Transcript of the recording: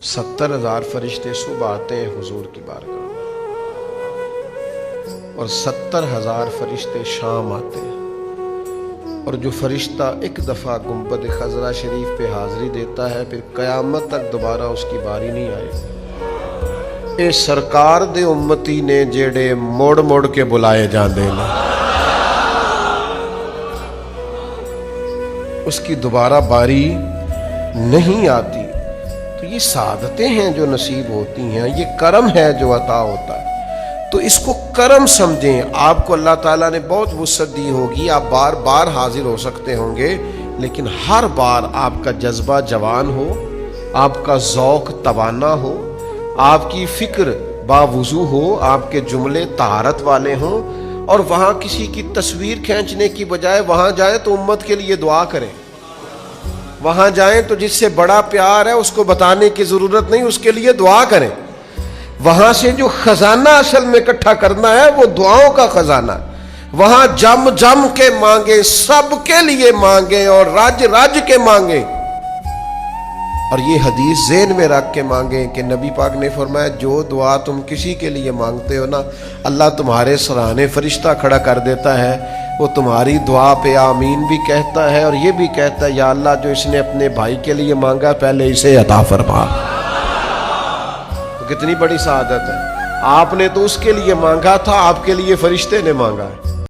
70,000 फरिश्ते सुबह आते हैं हुजूर की बारगाह में और 70,000 फरिश्ते शाम आते हैं। और जो फरिश्ता एक दफ़ा गुंबद खजरा शरीफ पे हाज़री देता है फिर क़यामत तक दोबारा उसकी बारी नहीं आएगी। ए सरकार दे उम्मती ने जेड़े मोड़ मोड़ के बुलाए जाते हैं उसकी दोबारा बारी नहीं आती। तो ये सादतें हैं जो नसीब होती हैं, ये करम है जो अता होता है। तो इसको करम समझें। आपको अल्लाह ताला ने बहुत वुसअत दी होगी, आप बार बार हाजिर हो सकते होंगे, लेकिन हर बार आपका जज्बा जवान हो, आपका ज़ौक़ तवाना हो, आपकी फ़िक्र बावुज़ू हो, आपके जुमले तहारत वाले हों, और वहाँ किसी की तस्वीर खींचने की बजाय वहाँ जाए तो उम्मत के लिए दुआ करें। वहाँ जाएं तो जिससे बड़ा प्यार है उसको बताने की ज़रूरत नहीं, उसके लिए दुआ करें। वहाँ से जो खजाना असल में इकट्ठा करना है वो दुआओं का खजाना। वहाँ जम जम के मांगे, सबके लिए मांगे और राज्य राज्य के मांगे। और ये हदीस ज़हन में रख के मांगे कि नबी पाक ने फरमाया जो दुआ तुम किसी के लिए मांगते हो ना, अल्लाह तुम्हारे सराहने फरिश्ता खड़ा कर देता है, वो तुम्हारी दुआ पे आमीन भी कहता है और ये भी कहता है या अल्लाह जो इसने अपने भाई के लिए मांगा पहले इसे अता फरमा। तो कितनी बड़ी सआदत है। आपने तो उसके लिए मांगा था, आपके लिए फरिश्ते ने मांगा है।